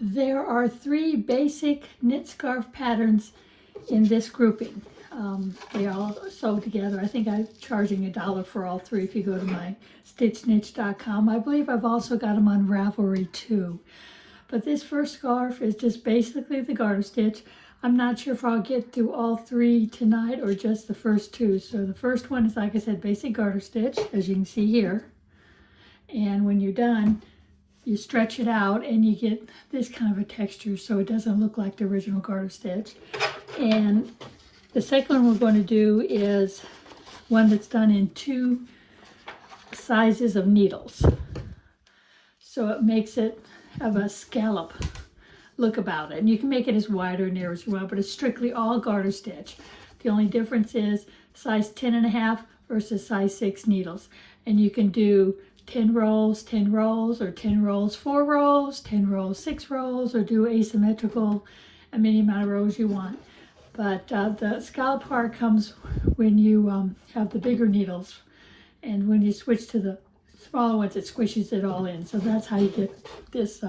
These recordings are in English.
There are 3 basic knit scarf patterns in this grouping. They all sew together. I think I'm charging $1 for all 3 if you go to my stitchniche.com. I believe I've also got them on Ravelry too. But this first scarf is just basically the garter stitch. I'm not sure if I'll get through all 3 tonight or just the first 2. So the first one is, like I said, basic garter stitch, as you can see here. And when you're done, you stretch it out and you get this kind of a texture so it doesn't look like the original garter stitch. And the second one we're going to do is one that's done in 2 sizes of needles. So it makes it have a scallop look about it. And you can make it as wide or narrow as you want, but it's strictly all garter stitch. The only difference is size 10.5 versus size 6 needles. And you can do 10 rows, 10 rows, or 10 rows, 4 rows, 10 rows, 6 rows, or do asymmetrical, a many amount of rows you want. But the scallop part comes when you have the bigger needles. And when you switch to the smaller ones, it squishes it all in. So that's how you get this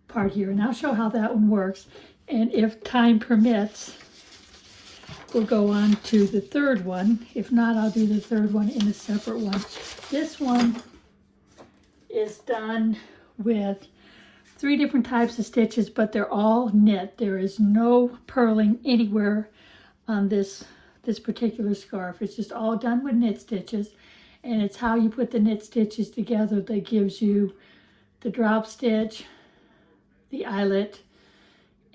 part here. And I'll show how that one works. And if time permits, we'll go on to the third one. If not, I'll do the third one in a separate one. This one is done with 3 different types of stitches, but they're all knit. There is no purling anywhere on this particular scarf. It's just all done with knit stitches, and it's how you put the knit stitches together that gives you the drop stitch, the eyelet,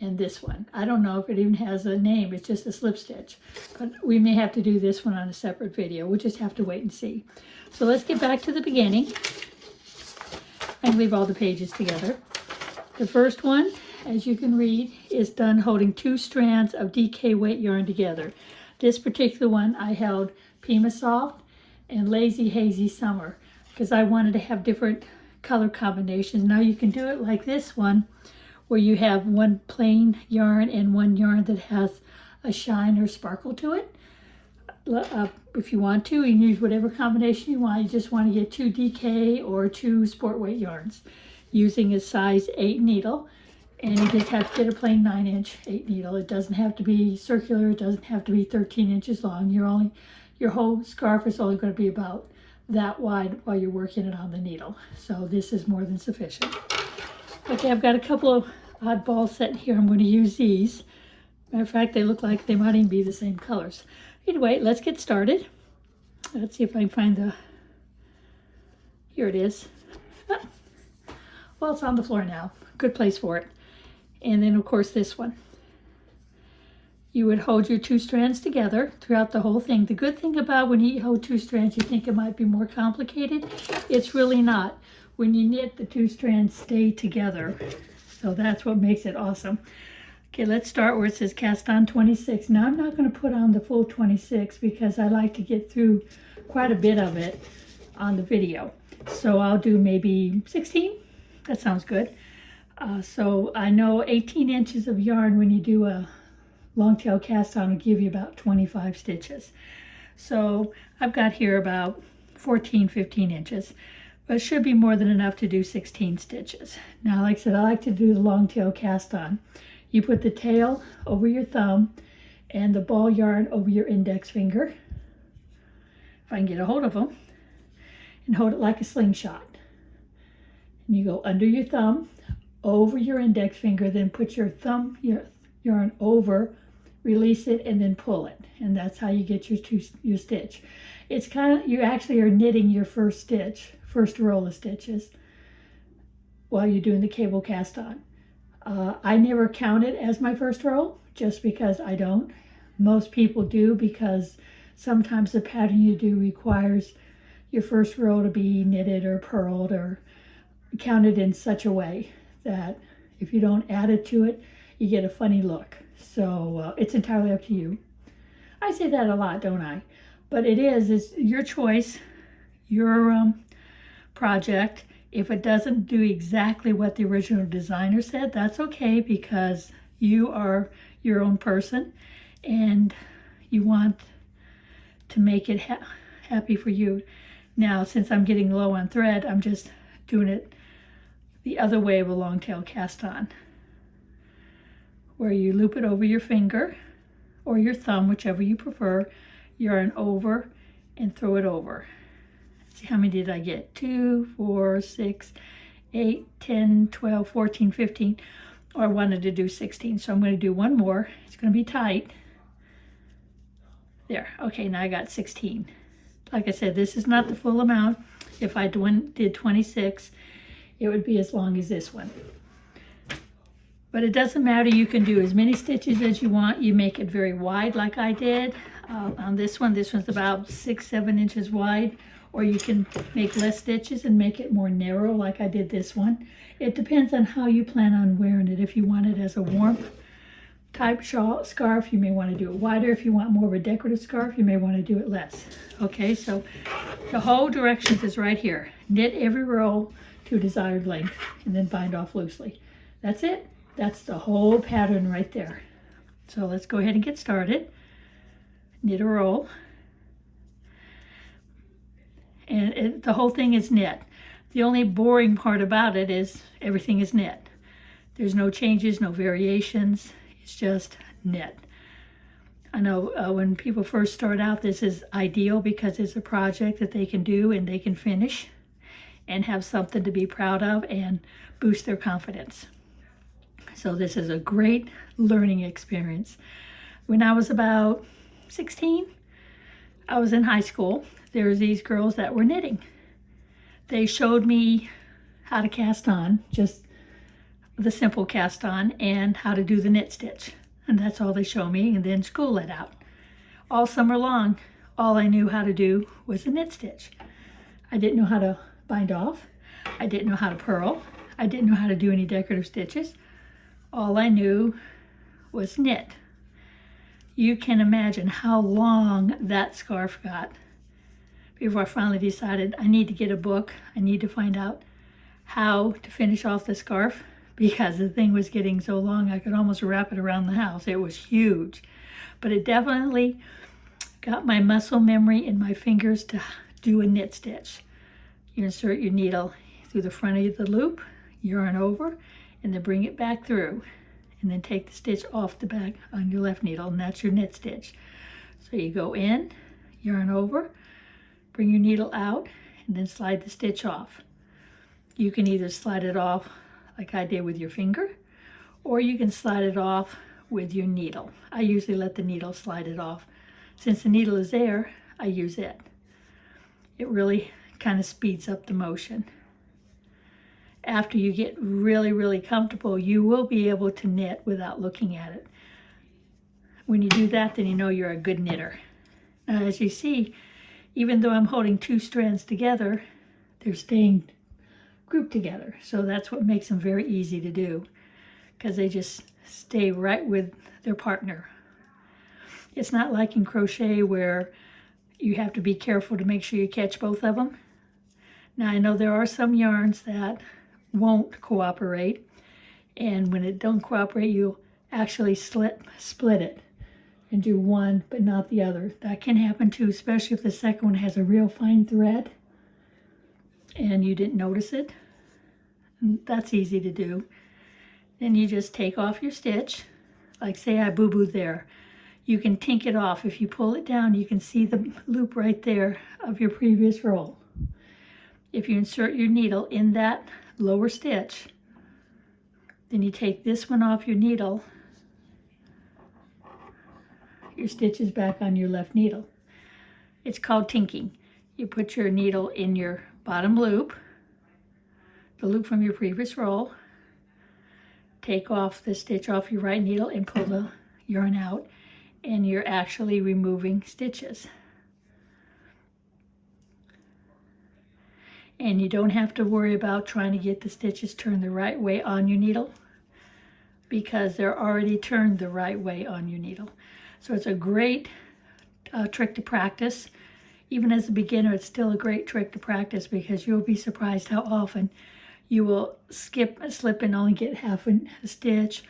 and this one. I don't know if it even has a name. It's just a slip stitch, but we may have to do this one on a separate video. We'll just have to wait and see. So let's get back to the beginning and leave all the pages together. The first one, as you can read, is done holding 2 strands of DK weight yarn together. This particular one I held Pima Soft and Lazy Hazy Summer because I wanted to have different color combinations. Now you can do it like this one, where you have one plain yarn and one yarn that has a shine or sparkle to it. If you want to, you can use whatever combination you want. You just want to get 2 DK or 2 sport weight yarns using a size 8 needle. And you just have to get a plain 9-inch 8 needle. It doesn't have to be circular. It doesn't have to be 13 inches long. Your whole scarf is only going to be about that wide while you're working it on the needle. So this is more than sufficient. Okay, I've got a couple of oddballs set here. I'm going to use these. Matter of fact, they look like they might even be the same colors. Anyway, let's get started. Let's see if I can find the... Here it is. Ah. Well, it's on the floor now. Good place for it. And then, of course, this one. You would hold your 2 strands together throughout the whole thing. The good thing about when you hold 2 strands, you think it might be more complicated. It's really not. When you knit, the 2 strands stay together. So that's what makes it awesome. Okay, let's start where it says cast on 26. Now I'm not going to put on the full 26 because I like to get through quite a bit of it on the video. So I'll do maybe 16. That sounds good. So I know 18 inches of yarn when you do a long tail cast on will give you about 25 stitches. So I've got here about 14, 15 inches. But it should be more than enough to do 16 stitches. Now, like I said, I like to do the long tail cast on. You put the tail over your thumb and the ball yarn over your index finger, if I can get a hold of them, and hold it like a slingshot. And you go under your thumb, over your index finger, then put your yarn over, release it, and then pull it. And that's how you get your stitch. It's kind of, you actually are knitting your first stitch, first row of stitches while you're doing the cable cast on. I never count it as my first row just because I don't. Most people do because sometimes the pattern you do requires your first row to be knitted or purled or counted in such a way that if you don't add it to it, you get a funny look. So it's entirely up to you. I say that a lot, don't I? But it's your choice, your project. If it doesn't do exactly what the original designer said, that's okay because you are your own person and you want to make it happy for you. Now, since I'm getting low on thread, I'm just doing it the other way of a long tail cast on, where you loop it over your finger or your thumb, whichever you prefer, yarn over and throw it over. Let's see, how many did I get? 2, 4, 6, 8, 10, 12, 14, 15. Or I wanted to do 16, so I'm going to do one more. It's going to be tight. There. Okay, now I got 16. Like I said, this is not the full amount. If I did 26, it would be as long as this one. But it doesn't matter. You can do as many stitches as you want. You make it very wide like I did. On this one's about 6, 7 inches wide. Or you can make less stitches and make it more narrow like I did this one. It depends on how you plan on wearing it. If you want it as a warmth type scarf, you may want to do it wider. If you want more of a decorative scarf, you may want to do it less. Okay, so the whole directions is right here. Knit every row to desired length and then bind off loosely. That's it. That's the whole pattern right there. So let's go ahead and get started. Knit a row. And the whole thing is knit. The only boring part about it is everything is knit. There's no changes, no variations. It's just knit. I know when people first start out, this is ideal because it's a project that they can do and they can finish and have something to be proud of and boost their confidence. So this is a great learning experience. When I was about 16, I was in high school. There's these girls that were knitting. They showed me how to cast on, just the simple cast on, and how to do the knit stitch. And that's all they showed me, and then school let out. All summer long, all I knew how to do was a knit stitch. I didn't know how to bind off. I didn't know how to purl. I didn't know how to do any decorative stitches. All I knew was knit. You can imagine how long that scarf got before I finally decided I need to get a book. I need to find out how to finish off the scarf because the thing was getting so long I could almost wrap it around the house. It was huge. But it definitely got my muscle memory in my fingers to do a knit stitch. You insert your needle through the front of the loop, yarn over, and then bring it back through. And then take the stitch off the back on your left needle, and that's your knit stitch. So you go in, yarn over, bring your needle out, and then slide the stitch off. You can either slide it off like I did with your finger, or you can slide it off with your needle. I usually let the needle slide it off. Since the needle is there, I use it. It really kind of speeds up the motion. After you get really, really comfortable, you will be able to knit without looking at it. When you do that, then you know you're a good knitter. Now, as you see, even though I'm holding 2 strands together, they're staying grouped together. So that's what makes them very easy to do, because they just stay right with their partner. It's not like in crochet where you have to be careful to make sure you catch both of them. Now, I know there are some yarns that won't cooperate, and when it don't cooperate, you actually split it and do one but not the other. That can happen too, especially if the second one has a real fine thread and you didn't notice it. And that's easy to do. Then you just take off your stitch. Like say I boo-booed there. You can tink it off. If you pull it down, you can see the loop right there of your previous roll. If you insert your needle in that lower stitch, then you take this one off your needle, your stitch is back on your left needle. It's called tinking. You put your needle in your bottom loop, the loop from your previous roll, take off the stitch off your right needle and pull the yarn out, and you're actually removing stitches. And you don't have to worry about trying to get the stitches turned the right way on your needle, because they're already turned the right way on your needle. So it's a great trick to practice. Even as a beginner, it's still a great trick to practice, because you'll be surprised how often you will skip a slip and only get half a stitch,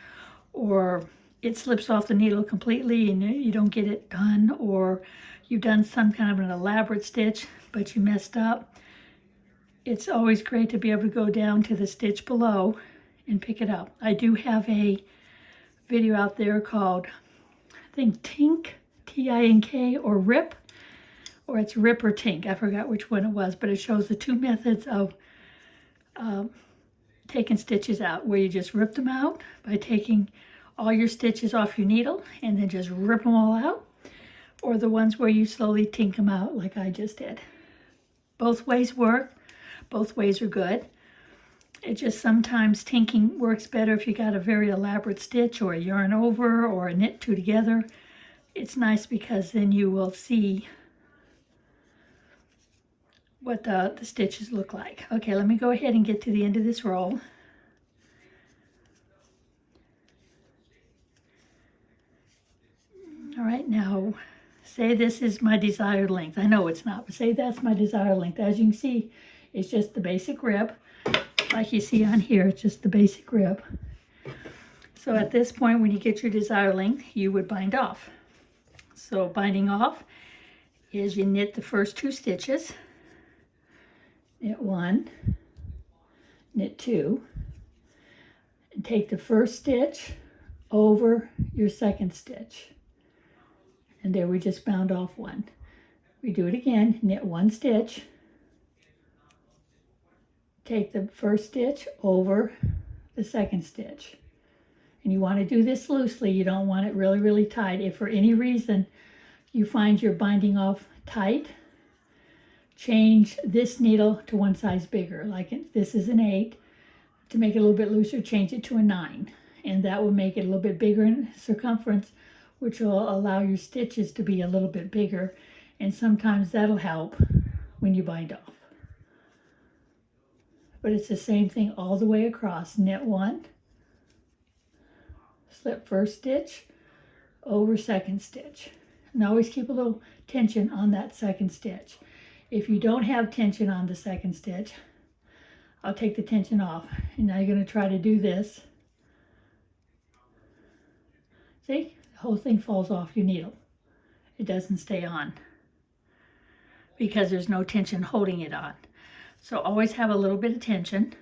or it slips off the needle completely and you don't get it done, or you've done some kind of an elaborate stitch but you messed up. it's always great to be able to go down to the stitch below and pick it up. I do have a video out there called, I think, Tink, T-I-N-K, or Rip, or it's Rip or Tink. I forgot which one it was, but it shows the two methods of taking stitches out, where you just rip them out by taking all your stitches off your needle and then just rip them all out, or the ones where you slowly tink them out like I just did. Both ways work. Both ways are good. It just sometimes tinking works better if you got a very elaborate stitch or a yarn over or a knit two together. It's nice because then you will see what the stitches look like. Okay, let me go ahead and get to the end of this roll. All right, now say this is my desired length. I know it's not, but say that's my desired length. As you can see, it's just the basic rib. Like you see on here, it's just the basic rib. So at this point, when you get your desired length, you would bind off. So binding off is you knit the first two stitches. Knit one, knit two, and take the first stitch over your second stitch. And there we just bound off one. We do it again, knit one stitch, take the first stitch over the second stitch. And you want to do this loosely. You don't want it really, really tight. If for any reason you find you're binding off tight, change this needle to one size bigger. Like this is an 8. To make it a little bit looser, change it to a 9. And that will make it a little bit bigger in circumference, which will allow your stitches to be a little bit bigger. And sometimes that'll help when you bind off. But it's the same thing all the way across. Knit one, slip first stitch, over second stitch. And always keep a little tension on that second stitch. If you don't have tension on the second stitch, I'll take the tension off. And now you're going to try to do this. See? The whole thing falls off your needle. It doesn't stay on because there's no tension holding it on. So always have a little bit of tension.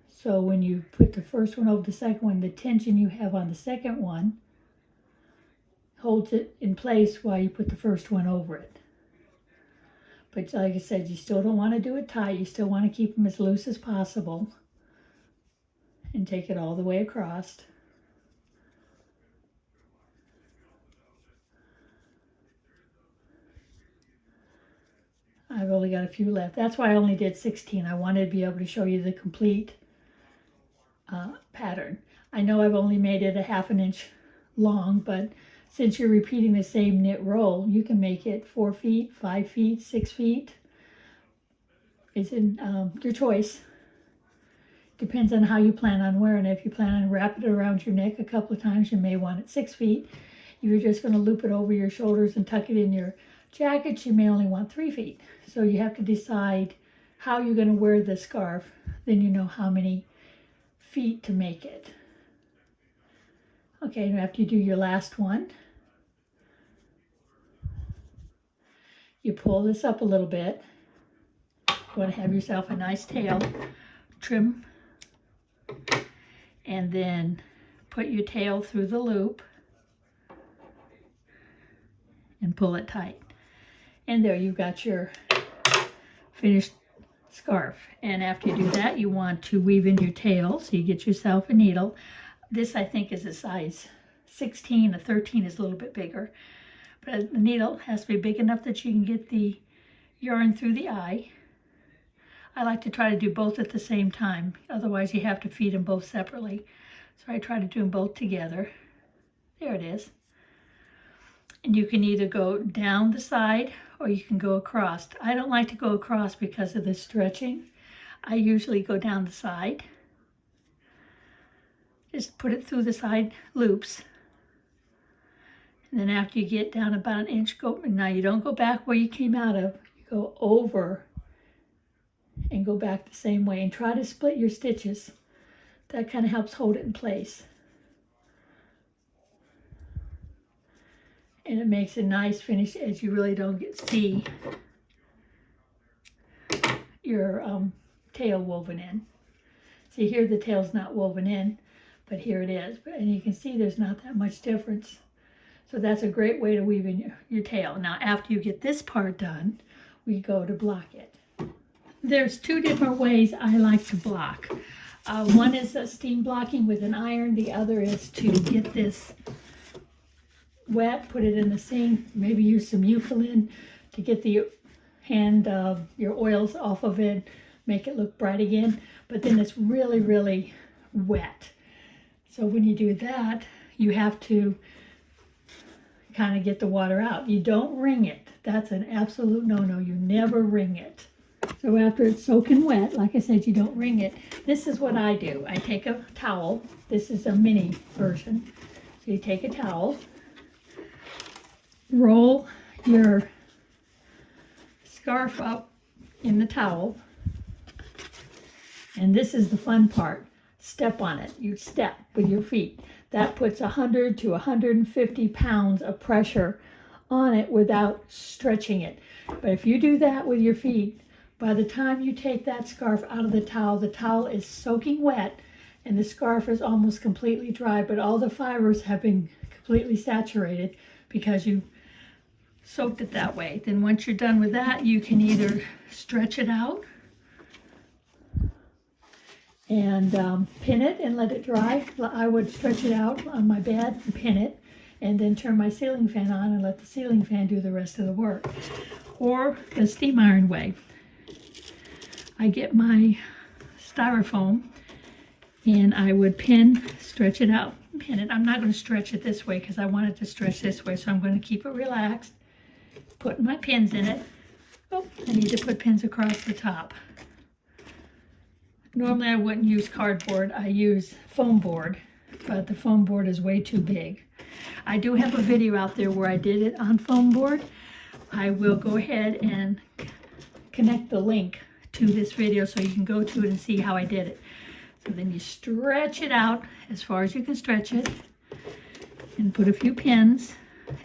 So when you put the first one over the second one, the tension you have on the second one holds it in place while you put the first one over it. But like I said, you still don't want to do it tight. You still want to keep them as loose as possible. And take it all the way across. I've only got a few left. That's why I only did 16. I wanted to be able to show you the complete pattern. I know I've only made it a ½ inch long, but since you're repeating the same knit roll, you can make it 4 feet, 5 feet, 6 feet. It's in your choice. Depends on how you plan on wearing it. If you plan on wrapping it around your neck a couple of times, you may want it 6 feet. If you're just going to loop it over your shoulders and tuck it in your jacket, you may only want 3 feet. So you have to decide how you're going to wear the scarf. Then you know how many feet to make it. Okay, and after you do your last one, you pull this up a little bit. You want to have yourself a nice tail, trim, and then put your tail through the loop and pull it tight. And there you've got your finished scarf. And after you do that, you want to weave in your tail, so you get yourself a needle. This I think is a size 16, a 13 is a little bit bigger. But the needle has to be big enough that you can get the yarn through the eye. I like to try to do both at the same time, otherwise you have to feed them both separately. So I try to do them both together. There it is. And you can either go down the side or you can go across. I don't like to go across because of the stretching. I usually go down the side. Just put it through the side loops. And then after you get down about 1 inch, now you don't go back where you came out of. You go over and go back the same way. And try to split your stitches. That kind of helps hold it in place. And it makes a nice finished edge. You really don't see your tail woven in. See here the tail's not woven in, but here it is. And you can see there's not that much difference. So that's a great way to weave in your tail. Now after you get this part done, we go to block it. There's two different ways I like to block. One is steam blocking with an iron. The other is to get this wet, put it in the sink, maybe use some Eucalyptus to get the your oils off of it, make it look bright again. But then it's really, really wet. So when you do that, you have to kind of get the water out. You don't wring it. That's an absolute no-no. You never wring it. So after it's soaking wet, like I said, you don't wring it. This is what I do. I take a towel. This is a mini version. So you take a towel, roll your scarf up in the towel, and this is the fun part. Step on it. You step with your feet. That puts 100 to 150 pounds of pressure on it without stretching it. But if you do that with your feet, by the time you take that scarf out of the towel is soaking wet and the scarf is almost completely dry, but all the fibers have been completely saturated because you soaked it that way. Then once you're done with that, you can either stretch it out and pin it and let it dry. I would stretch it out on my bed and pin it, and then turn my ceiling fan on and let the ceiling fan do the rest of the work. Or the steam iron way. I get my styrofoam and I would stretch it out, pin it. I'm not going to stretch it this way because I want it to stretch this way, so I'm going to keep it relaxed, put my pins in it. Oh, I need to put pins across the top. Normally I wouldn't use cardboard, I use foam board, but the foam board is way too big. I do have a video out there where I did it on foam board. I will go ahead and connect the link to this video so you can go to it and see how I did it. So then you stretch it out as far as you can stretch it and put a few pins,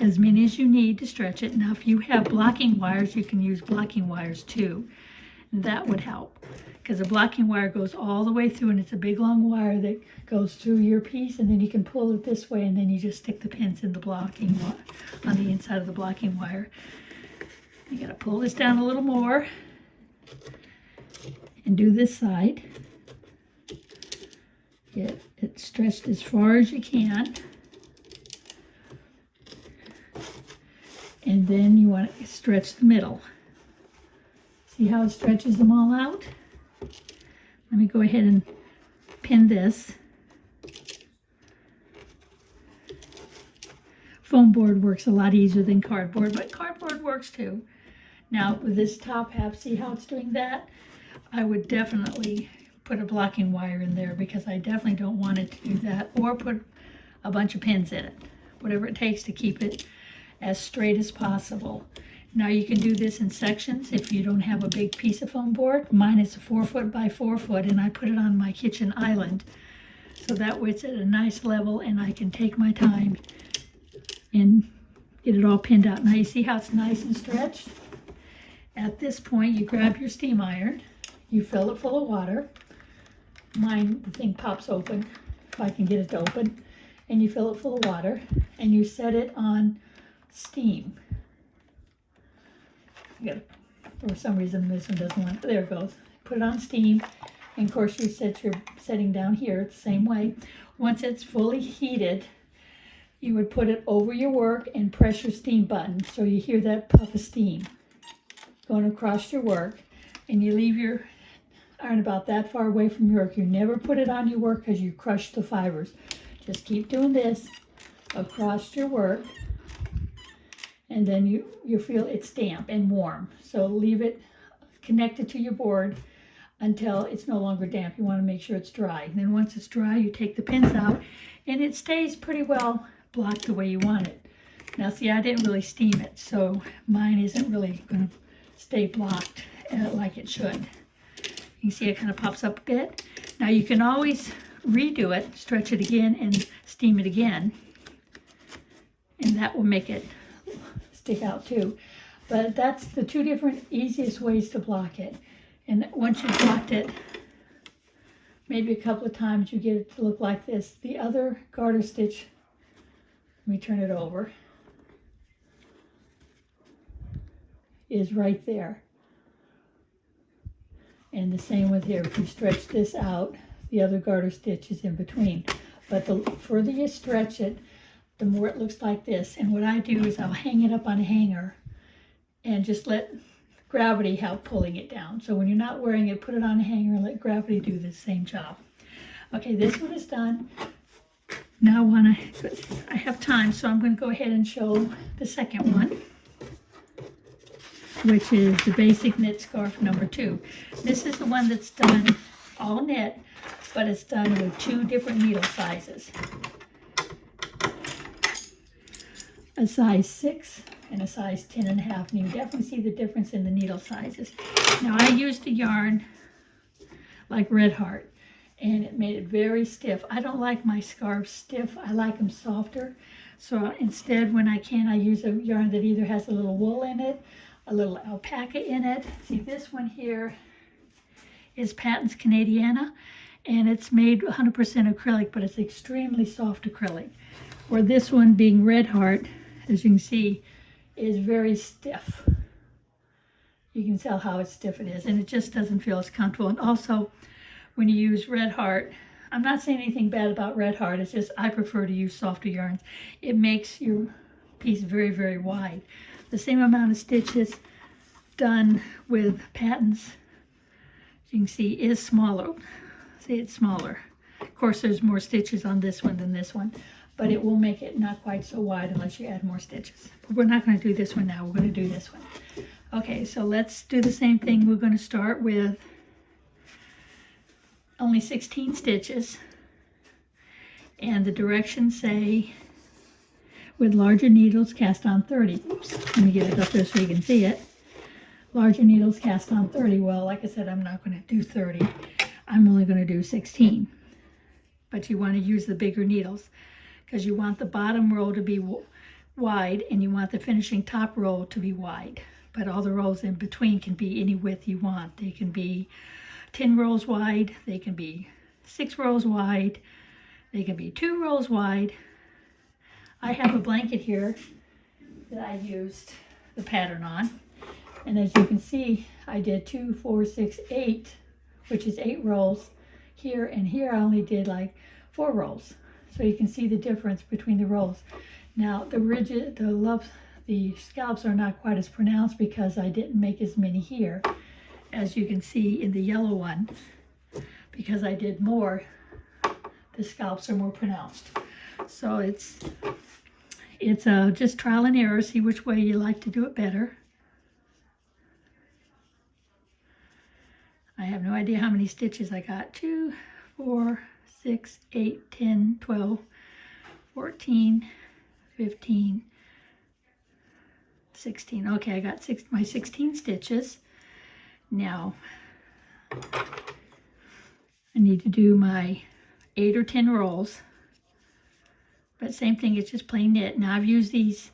as many as you need to stretch it. Now if you have blocking wires, you can use blocking wires too. That would help, because the blocking wire goes all the way through, and it's a big long wire that goes through your piece, and then you can pull it this way, and then you just stick the pins in the blocking on the inside of the blocking wire. You gotta pull this down a little more and do this side. Get it stretched as far as you can, and then you want to stretch the middle. See how it stretches them all out? Let me go ahead and pin this. Foam board works a lot easier than cardboard, but cardboard works too. Now with this top half, see how it's doing that? I would definitely put a blocking wire in there because I definitely don't want it to do that, or put a bunch of pins in it. Whatever it takes to keep it as straight as possible. Now you can do this in sections if you don't have a big piece of foam board. Mine is a 4 foot by 4 foot, and I put it on my kitchen island. So that way it's at a nice level and I can take my time and get it all pinned out. Now you see how it's nice and stretched? At this point you grab your steam iron, you fill it full of water. Mine, the thing pops open, if I can get it to open. And you fill it full of water and you set it on steam. For some reason this one doesn't want, there it goes. Put it on steam, and of course you set your setting down here the same way. Once it's fully heated, you would put it over your work and press your steam button so you hear that puff of steam going across your work, and you leave your iron about that far away from your work. You never put it on your work because you crush the fibers. Just keep doing this across your work, and then you feel it's damp and warm. So leave it connected to your board until it's no longer damp. You want to make sure it's dry. And then once it's dry, you take the pins out, and it stays pretty well blocked the way you want it. Now see, I didn't really steam it, so mine isn't really going to stay blocked like it should. You can see it kind of pops up a bit. Now you can always redo it, stretch it again, and steam it again, and that will make it stick out too. But that's the two different easiest ways to block it. And once you've blocked it, maybe a couple of times, you get it to look like this. The other garter stitch, let me turn it over, is right there. And the same with here. If you stretch this out, the other garter stitch is in between. But the further you stretch it, the more it looks like this. And what I do is I'll hang it up on a hanger and just let gravity help pulling it down. So when you're not wearing it, put it on a hanger and let gravity do the same job. Okay, this one is done. Now I have time, so I'm going to go ahead and show the second one, which is the Basic Knit Scarf number 2. This is the one that's done all knit, but it's done with 2 different needle sizes. A size 6 and a size 10.5, and you definitely see the difference in the needle sizes. Now I used a yarn like Red Heart, and it made it very stiff. I don't like my scarves stiff, I like them softer. So instead, when I can, I use a yarn that either has a little wool in it, a little alpaca in it. See, this one here is Patents Canadiana, and it's made 100% acrylic, but it's extremely soft acrylic. Where this one, being Red Heart, as you can see, is very stiff. You can tell how stiff it is, and it just doesn't feel as comfortable. And also, when you use Red Heart, I'm not saying anything bad about Red Heart, it's just I prefer to use softer yarns. It makes your piece very, very wide. The same amount of stitches done with Patents, you can see, is smaller. See, it's smaller. Of course, there's more stitches on this one than this one, but it will make it not quite so wide unless you add more stitches. But we're not going to do this one now. We're going to do this one. Okay, so let's do the same thing. We're going to start with only 16 stitches, and the directions say with larger needles cast on 30. Oops, let me get it up there so you can see it. Larger needles cast on 30. Well, like I said, I'm not going to do 30. I'm only going to do 16. But you want to use the bigger needles because you want the bottom row to be wide and you want the finishing top row to be wide. But all the rows in between can be any width you want. They can be 10 rows wide, they can be 6 rows wide, they can be 2 rows wide. I have a blanket here that I used the pattern on, and as you can see, I did 2, 4, 6, 8, which is 8 rows here, and here I only did like 4 rows. So you can see the difference between the rows. Now the scallops are not quite as pronounced because I didn't make as many here, as you can see in the yellow one. Because I did more, the scallops are more pronounced. So it's just trial and error. See which way you like to do it better. I have no idea how many stitches I got. 2, 4, 6, 8, 10, 12, 14, 15, 16. Okay, I got my 16 stitches. Now, I need to do my 8 or 10 rolls. But same thing, it's just plain knit. Now I've used these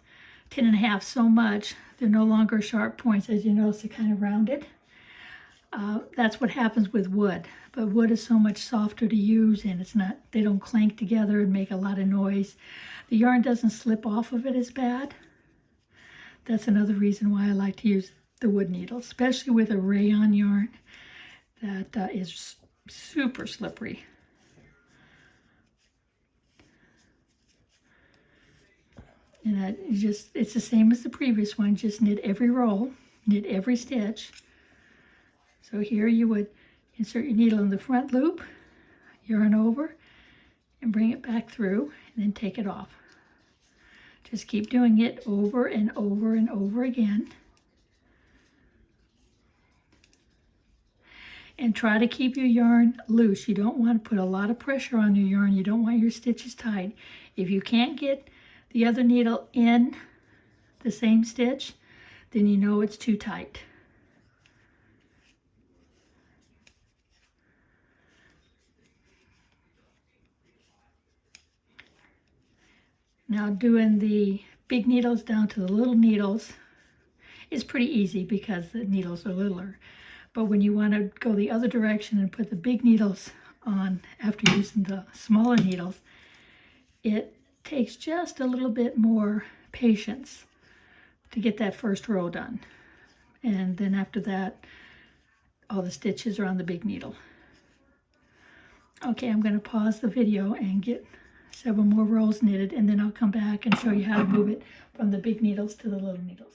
10.5 so much, they're no longer sharp points. As you notice, they're kind of rounded. That's what happens with wood. But wood is so much softer to use, and they don't clank together and make a lot of noise. The yarn doesn't slip off of it as bad. That's another reason why I like to use the wood needle, especially with a rayon yarn that is super slippery. And it's the same as the previous one, just knit every roll, knit every stitch. So here you would insert your needle in the front loop, yarn over, and bring it back through, and then take it off. Just keep doing it over and over and over again. And try to keep your yarn loose. You don't want to put a lot of pressure on your yarn. You don't want your stitches tight. If you can't get the other needle in the same stitch, then you know it's too tight. Now doing the big needles down to the little needles is pretty easy because the needles are littler. But when you want to go the other direction and put the big needles on after using the smaller needles, it takes just a little bit more patience to get that first row done. And then after that, all the stitches are on the big needle. Okay, I'm going to pause the video and get several more rows knitted, and then I'll come back and show you how to move it from the big needles to the little needles.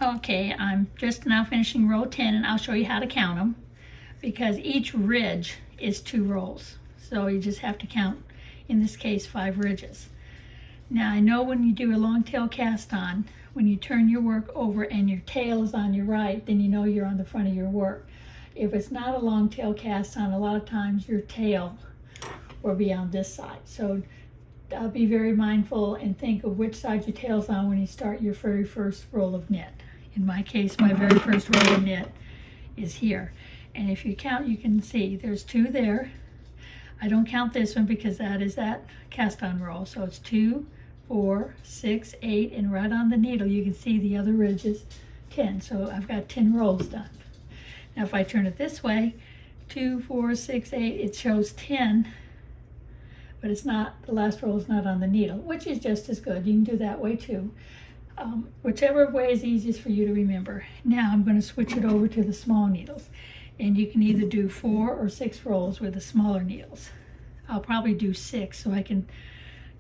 Okay, I'm just now finishing row 10, and I'll show you how to count them, because each ridge is 2 rows. So you just have to count, in this case, 5 ridges. Now I know when you do a long tail cast on, when you turn your work over and your tail is on your right, then you know you're on the front of your work. If it's not a long tail cast on, a lot of times your tail will be on this side. So be very mindful and think of which side your tail's on when you start your very first roll of knit. In my case, my very first roll of knit is here. And if you count, you can see there's 2 there. I don't count this one because that is that cast on roll. So it's 2, 4, 6, 8, and right on the needle you can see the other ridges, 10. So I've got 10 rolls done. Now if I turn it this way, 2, 4, 6, 8, it shows 10, but it's not, the last roll is not on the needle, which is just as good. You can do that way too. Whichever way is easiest for you to remember. Now I'm going to switch it over to the small needles, and you can either do 4 or 6 rolls with the smaller needles. I'll probably do 6 so I can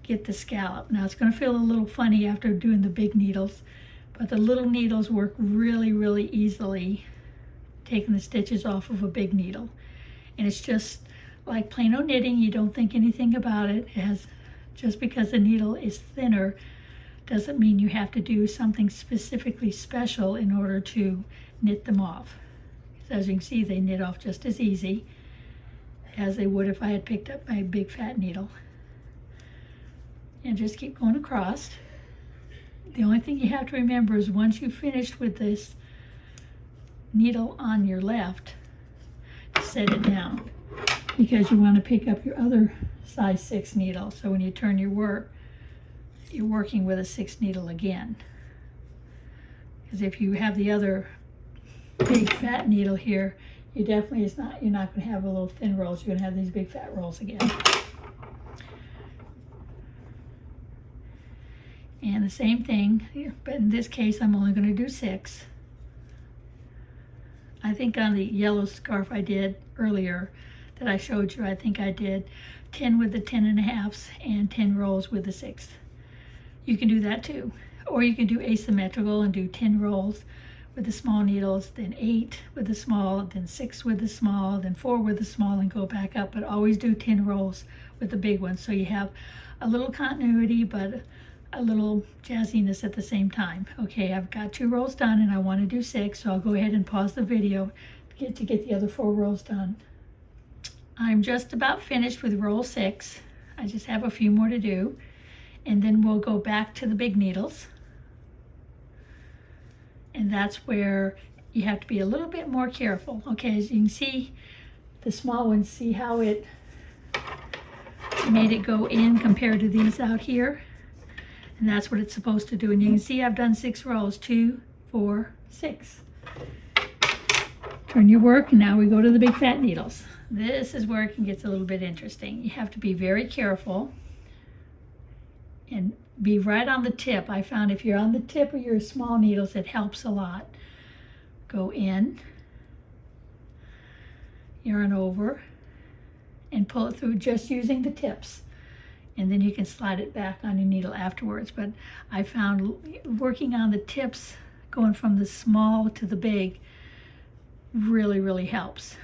get the scallop. Now it's going to feel a little funny after doing the big needles, but the little needles work really, really easily taking the stitches off of a big needle. And it's just like plain old knitting. You don't think anything about it. It has, just because the needle is thinner doesn't mean you have to do something specifically special in order to knit them off. As you can see, they knit off just as easy as they would if I had picked up my big fat needle. And just keep going across. The only thing you have to remember is once you've finished with this needle on your left, to set it down, because you want to pick up your other size 6 needle. So when you turn your work, you're working with a 6 needle again. Because if you have the other big fat needle here, you definitely, you're not going to have a little thin rolls. You're going to have these big fat rolls again. And the same thing here, but in this case I'm only going to do 6. I think on the yellow scarf I did earlier that I showed you, I think I did 10 with the 10.5s and 10 rolls with the 6. You can do that too. Or you can do asymmetrical and do 10 rolls with the small needles, then 8 with the small, then 6 with the small, then 4 with the small, and go back up. But always do 10 rolls with the big ones, so you have a little continuity but a little jazziness at the same time. Okay, I've got 2 rows done and I want to do 6, so I'll go ahead and pause the video to get the other 4 rows done. I'm just about finished with row 6. I just have a few more to do, and then we'll go back to the big needles. And that's where you have to be a little bit more careful. Okay, as you can see, the small ones, see how it made it go in compared to these out here? And that's what it's supposed to do. And you can see I've done 6 rows, 2, 4, 6. Turn your work, and now we go to the big fat needles. This is where it can get a little bit interesting. You have to be very careful and be right on the tip. I found if you're on the tip of your small needles, it helps a lot. Go in, yarn over, and pull it through just using the tips. And then you can slide it back on your needle afterwards. But I found working on the tips, going from the small to the big, really, really helps.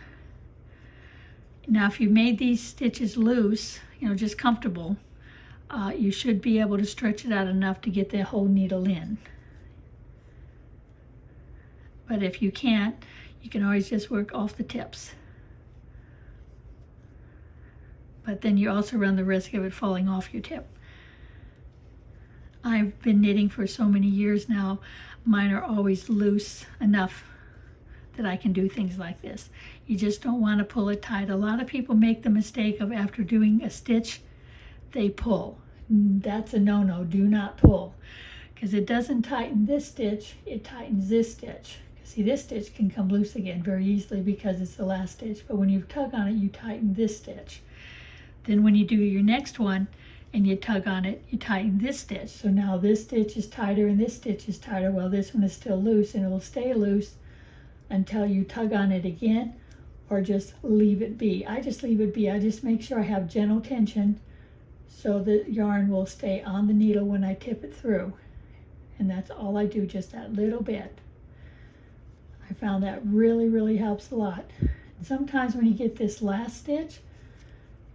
Now, if you made these stitches loose, just comfortable, you should be able to stretch it out enough to get the whole needle in. But if you can't, you can always just work off the tips. But then you also run the risk of it falling off your tip. I've been knitting for so many years now, mine are always loose enough that I can do things like this. You just don't want to pull it tight. A lot of people make the mistake of, after doing a stitch, they pull. That's a no-no. Do not pull, because it doesn't tighten this stitch, it tightens this stitch. See, this stitch can come loose again very easily because it's the last stitch, but when you tug on it, you tighten this stitch. Then when you do your next one and you tug on it, you tighten this stitch. So now this stitch is tighter and this stitch is tighter. Well, this one is still loose, and it will stay loose until you tug on it again or just leave it be. I just leave it be. I just make sure I have gentle tension so the yarn will stay on the needle when I tip it through. And that's all I do, just that little bit. I found that really helps a lot. And sometimes when you get this last stitch,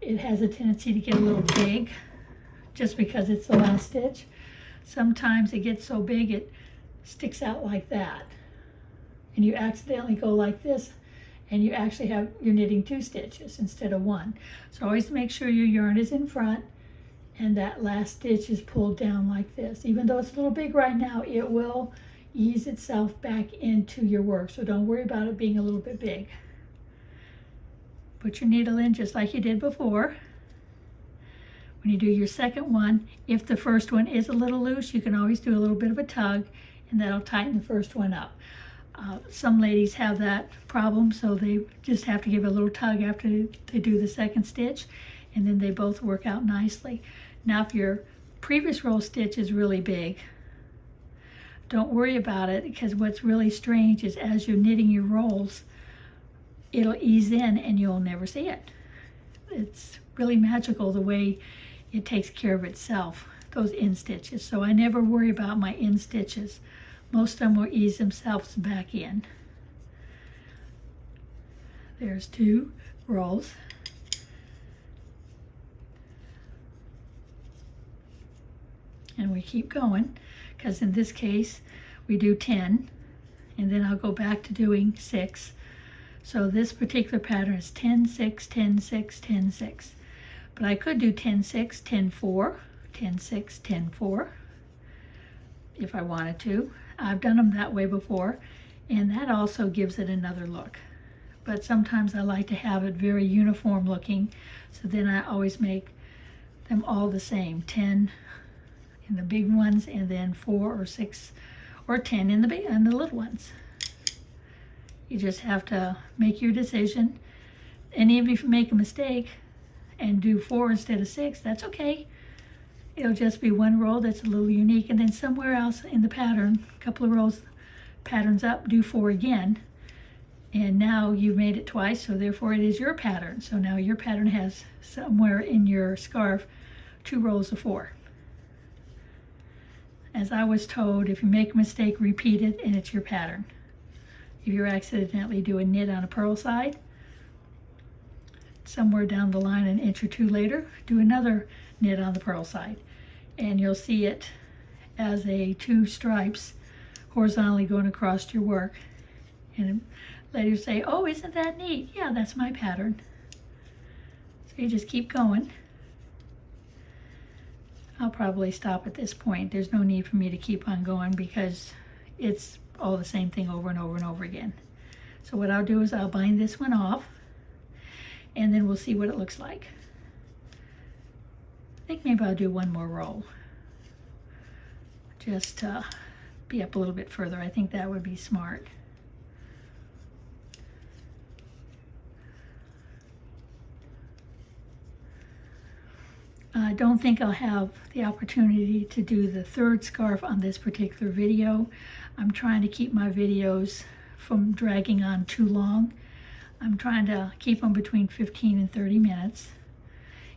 it has a tendency to get a little big just because it's the last stitch. Sometimes it gets so big it sticks out like that. And you accidentally go like this, and you actually have, you're knitting 2 stitches instead of 1. So always make sure your yarn is in front and that last stitch is pulled down like this. Even though it's a little big right now, it will ease itself back into your work. So don't worry about it being a little bit big. Put your needle in just like you did before. When you do your second one, if the first one is a little loose, you can always do a little bit of a tug, and that'll tighten the first one up. Some ladies have that problem, so they just have to give a little tug after they do the second stitch, and then they both work out nicely. Now, if your previous roll stitch is really big, don't worry about it, because what's really strange is as you're knitting your rolls, it'll ease in and you'll never see it. It's really magical the way it takes care of itself, those in stitches. So I never worry about my in stitches. Most of them will ease themselves back in. There's 2 rolls. And we keep going, because in this case we do 10, and then I'll go back to doing 6. So this particular pattern is 10, 6, 10, 6, 10, 6. But I could do 10, 6, 10, 4, 10, 6, 10, 4 if I wanted to. I've done them that way before, and that also gives it another look. But sometimes I like to have it very uniform looking, so then I always make them all the same. 10 in the big ones, and then 4 or 6 or 10 in the little ones. You just have to make your decision. And even if you make a mistake and do 4 instead of 6, that's okay. It'll just be one row that's a little unique, and then somewhere else in the pattern, a couple of rows, patterns up, do 4 again. And now you've made it twice, so therefore it is your pattern. So now your pattern has somewhere in your scarf 2 rows of 4. As I was told, if you make a mistake, repeat it, and it's your pattern. If you accidentally do a knit on a purl side, somewhere down the line, an inch or 2 later, do another knit on the purl side, and you'll see it as 2 stripes horizontally going across your work. And later say, oh, isn't that neat? Yeah, that's my pattern. So you just keep going. I'll probably stop at this point. There's no need for me to keep on going because it's all the same thing over and over and over again. So what I'll do is I'll bind this one off, and then we'll see what it looks like. I think maybe I'll do one more row, just to be up a little bit further. I think that would be smart. I don't think I'll have the opportunity to do the 3rd scarf on this particular video. I'm trying to keep my videos from dragging on too long. I'm trying to keep them between 15 and 30 minutes.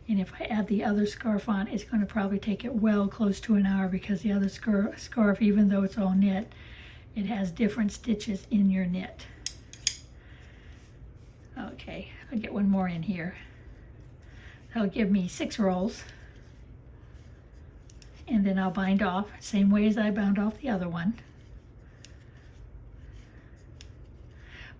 And if I add the other scarf on, it's going to probably take it well close to an hour, because the other scarf, even though it's all knit, it has different stitches in your knit. Okay, I'll get one more in here. That'll give me 6 rolls. And then I'll bind off, same way as I bound off the other one.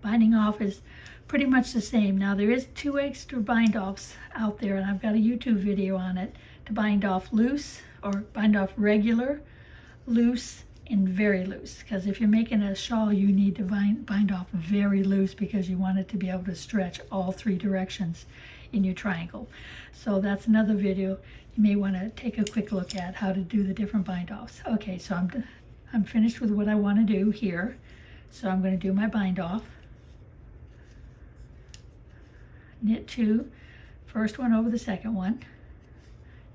Binding off is pretty much the same. Now there is 2 extra bind offs out there, and I've got a YouTube video on it, to bind off loose, or bind off regular, loose, and very loose. Because if you're making a shawl, you need to bind off very loose, because you want it to be able to stretch all 3 directions in your triangle. So that's another video you may want to take a quick look at, how to do the different bind offs. Okay, so I'm finished with what I want to do here. So I'm going to do my bind off. Knit 2, first one over the second one,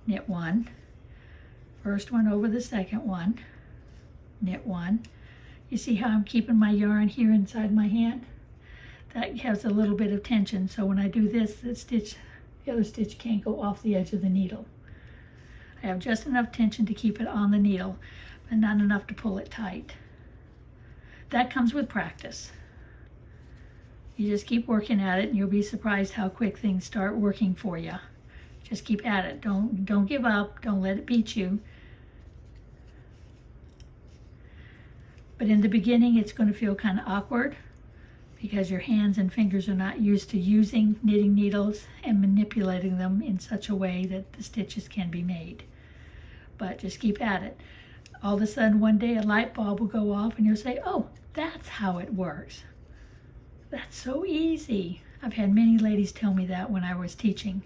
knit 1, first one over the second one, knit 1. You see how I'm keeping my yarn here inside my hand? That has a little bit of tension, so when I do this, the other stitch can't go off the edge of the needle. I have just enough tension to keep it on the needle, but not enough to pull it tight. That comes with practice. You just keep working at it and you'll be surprised how quick things start working for you. Just keep at it. Don't give up. Don't let it beat you. But in the beginning, it's going to feel kind of awkward because your hands and fingers are not used to using knitting needles and manipulating them in such a way that the stitches can be made. But just keep at it. All of a sudden, one day a light bulb will go off and you'll say, oh, that's how it works. That's so easy. I've had many ladies tell me that when I was teaching.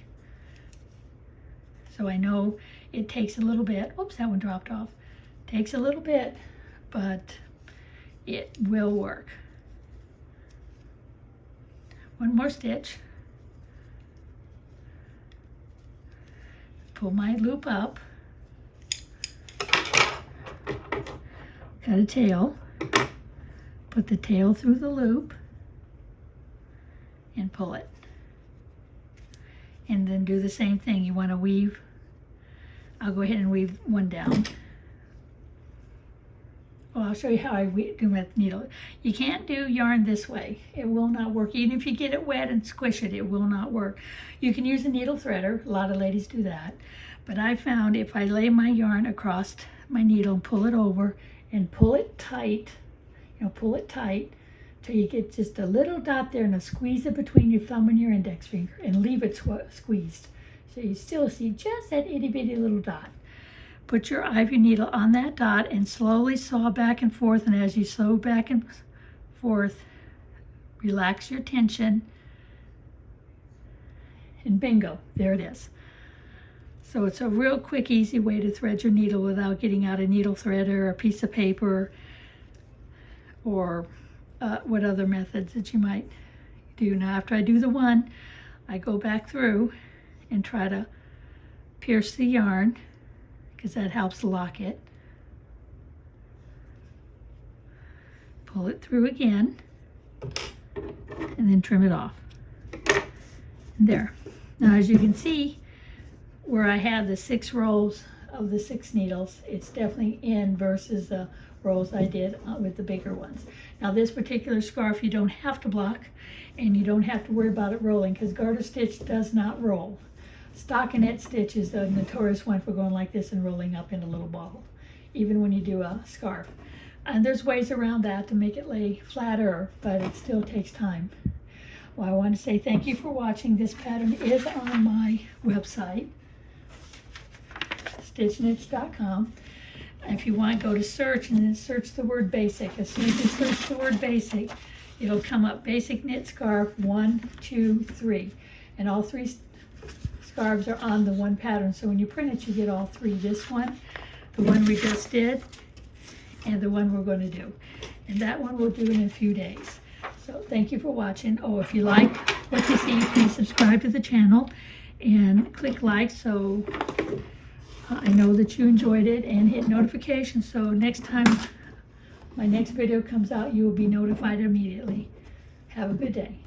So I know it takes a little bit. Oops, that one dropped off. Takes a little bit, but it will work. One more stitch. Pull my loop up. Cut a tail. Put the tail through the loop and pull it. And then do the same thing. You want to weave. I'll go ahead and weave one down. Well, I'll show you how I do my needle. You can't do yarn this way. It will not work. Even if you get it wet and squish it, it will not work. You can use a needle threader. A lot of ladies do that. But I found if I lay my yarn across my needle and pull it over and pull it tight, pull it tight till you get just a little dot there, and squeeze it between your thumb and your index finger and leave it squeezed. So you still see just that itty bitty little dot. Put your ivory needle on that dot and slowly saw back and forth, and as you sew back and forth, relax your tension, and bingo, there it is. So it's a real quick, easy way to thread your needle without getting out a needle threader or a piece of paper or what other methods that you might do. Now after I do the one, I go back through and try to pierce the yarn because that helps lock it. Pull it through again and then trim it off. There. Now as you can see, where I have the 6 rows of the 6 needles, it's definitely in versus the rows I did with the bigger ones. Now this particular scarf you don't have to block and you don't have to worry about it rolling because garter stitch does not roll. Stockinette stitch is the notorious one for going like this and rolling up in a little ball, even when you do a scarf. And there's ways around that to make it lay flatter, but it still takes time. Well, I want to say thank you for watching. This pattern is on my website, stitchniche.com. If you want, go to search and then search the word basic. As soon as you search the word basic, it'll come up Basic Knit Scarf 1, 2, 3. And all 3 scarves are on the one pattern. So when you print it, you get all 3. This one, the one we just did, and the one we're going to do. And that one we'll do in a few days. So thank you for watching. Oh, if you like what you see, please subscribe to the channel and click like so I know that you enjoyed it, and hit notifications so next time my next video comes out, you will be notified immediately. Have a good day.